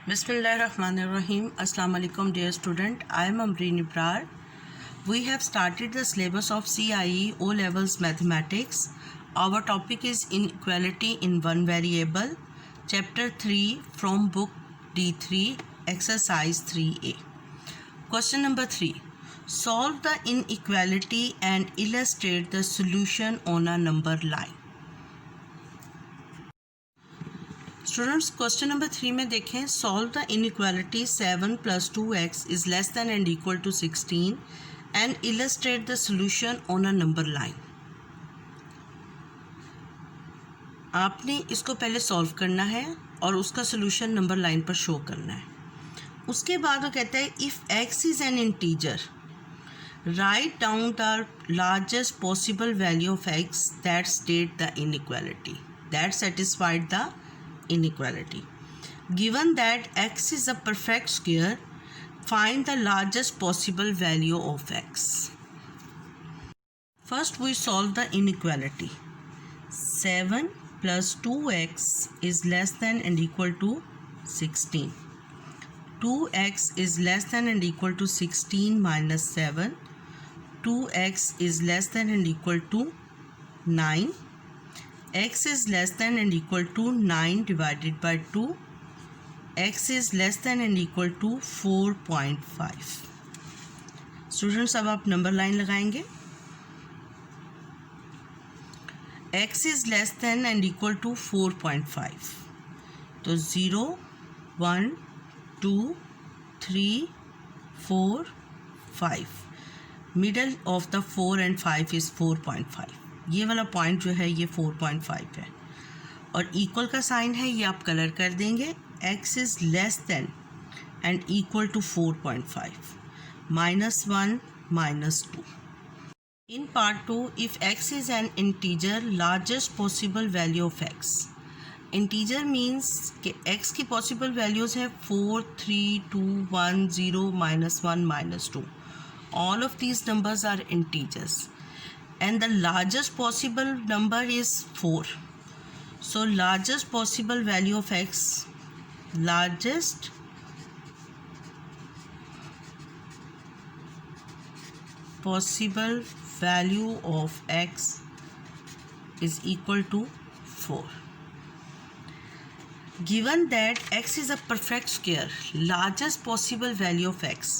Bismillahirrahmanirrahim. Assalamu alaikum dear student. I am Amreen Ibrar. We have started the syllabus of CIE O Levels Mathematics. Our topic is inequality in one variable. Chapter 3 from book D3 exercise 3A. Question number 3. Solve the inequality and illustrate the solution on a number line. Students question number 3 में देखें solve the inequality 7 + 2x is less than and equal to 16 and illustrate the solution on a number line. आपने इसको पहले solve करना है और उसका solution number line पर शो करना है। उसके बाद वो कहता है if x is an integer write down the largest possible value of x that state the inequality that satisfied the inequality. Given that x is a perfect square, find the largest possible value of x. First we solve the inequality. 7 + 2x is less than and equal to 16. 2x is less than and equal to 16 minus 7. 2x is less than and equal to 9. x is less than and equal to 9 divided by 2. x is less than and equal to 4.5. Students अब आप number line लगाएंगे। x is less than and equal to 4.5 तो 0 1 2 3 4 5 middle of the 4 and 5 is 4.5। ये वाला point जो है ये 4.5 है और इक्वल का साइन है, ये आप कलर कर देंगे। x is less than and equal to 4.5 -1 -2। In part 2 if x is an integer largest possible value of x। Integer means कि x की पॉसिबल वैल्यूज़ है 4 3 2 1 0 -1 -2। All of these numbers are integers and the largest possible number is 4. So largest possible value of x, largest possible value of x is equal to 4. Given that x is a perfect square, largest possible value of x,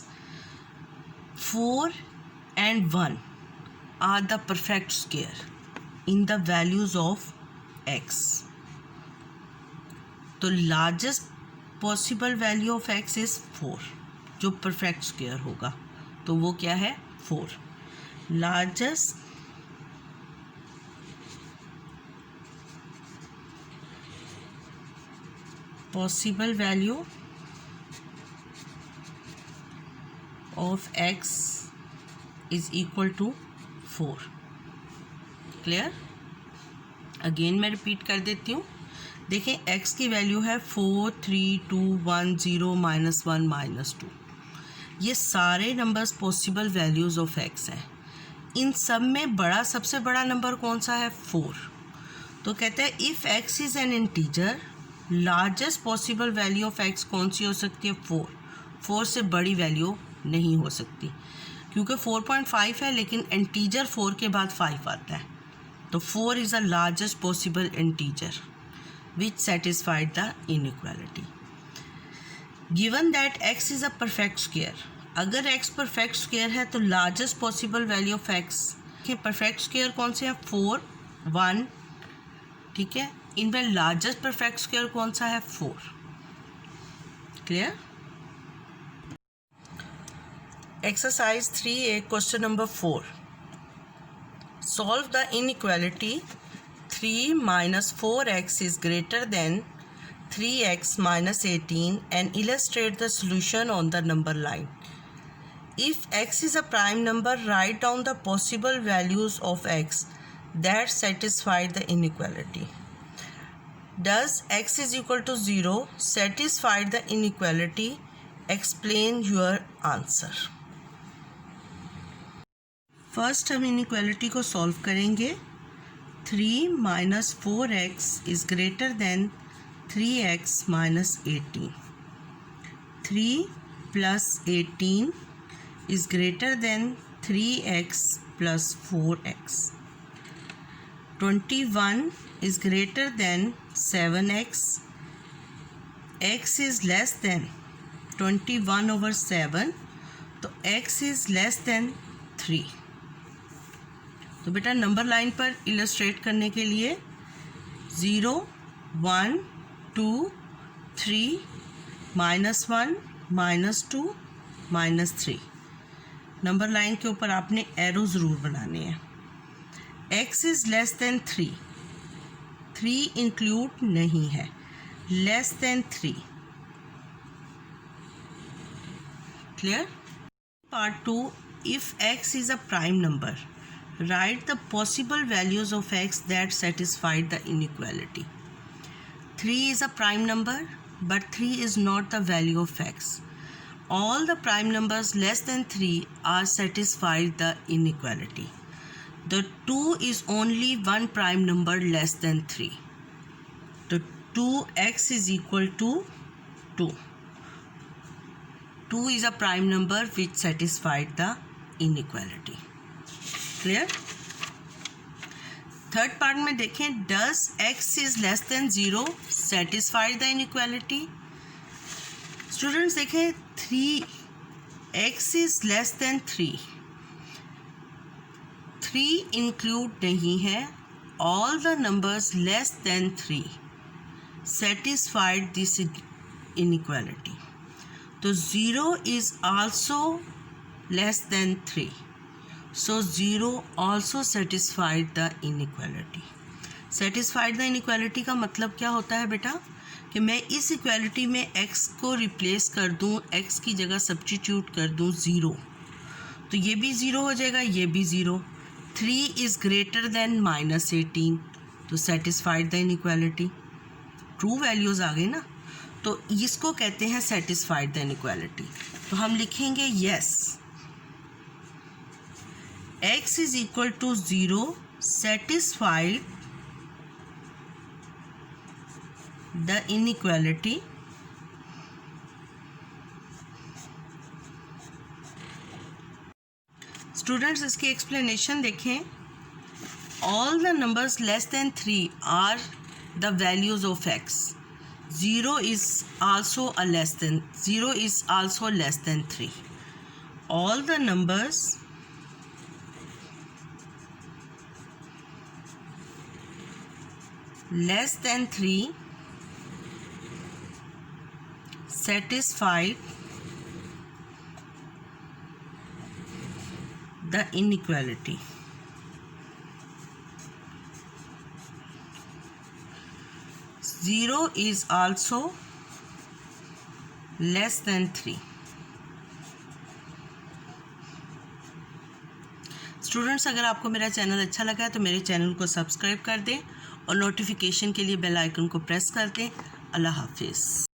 4 and 1 are the perfect square in the values of x. तो largest possible value of x is 4 जो perfect square होगा तो वो क्या है 4। largest possible value of x is equal to 4। Clear? Again मैं repeat कर देती हूँ। देखें x की वैल्यू है 4 3 2 1 0 -1 -2। ये सारे numbers possible values of x हैं। इन सब में सबसे बड़ा नंबर कौन सा है 4। तो कहते हैं if x is an integer largest possible value of x कौन सी हो सकती है 4। 4 से बड़ी वैल्यू नहीं हो सकती क्योंकि 4.5 है लेकिन इंटीजर 4 के बाद 5 आता है तो 4 is a largest possible integer which satisfied the inequality. Given that x is a perfect square, अगर x परफेक्ट स्क्वायर है तो largest possible value of x के परफेक्ट स्क्वायर कौन से हैं 4 1, ठीक है। इनमें लार्जेस्ट परफेक्ट स्क्वायर कौन सा है 4। Clear? Exercise 3A question number 4. Solve the inequality 3 - 4x is greater than 3x - 18 and illustrate the solution on the number line. If x is a prime number, write down the possible values of x that satisfy the inequality. Does x is equal to 0 satisfy the inequality? Explain your answer. First हम inequality को solve करेंगे। 3 - 4x is greater than 3x - 18। 3 plus 18 is greater than 3x plus 4x. 21 is greater than 7x. X is less than 21 over 7, तो x is less than 3. तो बेटा number line पर illustrate करने के लिए 0, 1, 2, 3, -1, -2, -3 नंबर लाइन के ऊपर आपने एरो ज़रूर बनाने हैं. x is less than 3, 3 include नहीं है, less than 3. Clear? Part 2, if x is a prime number, write the possible values of x that satisfied the inequality. 3 is a prime number, but 3 is not the value of x. All the prime numbers less than 3 are satisfied the inequality. The 2 is only one prime number less than 3. The 2x is equal to 2. 2 is a prime number which satisfied the inequality. Clear? Third part में देखें, does x is less than 0 satisfy the inequality? Students देखें, 3x is less than 3. 3 include नहीं है. All the numbers less than 3 satisfied this inequality. तो 0 is also less than 3. So 0 also satisfied the inequality. Satisfied the inequality का मतलब क्या होता है बेटा, कि मैं इस इक्वालिटी में x को रिप्लेस कर दूं, x की जगह सब्स्टिट्यूट कर दूं 0, तो ये भी 0 हो जाएगा, ये भी 0. 3 is greater than -18, तो satisfied the inequality. True values आ गई ना, तो इसको कहते हैं satisfied the inequality. तो हम लिखेंगे yes, x is equal to 0 satisfied the inequality students इसकी एक्सप्लेनेशन देखें. All the numbers less than 3 are the values of x. 0 is also less than 3. All the numbers less than 3 satisfied the inequality. Zero is also less than 3. Students, अगर आपको मेरा channel अच्छा लगा है तो मेरे चैनल को सब्सक्राइब कर दें और नोटिफिकेशन के लिए बेल आइकन को प्रेस कर दें. अल्लाह हाफिज़.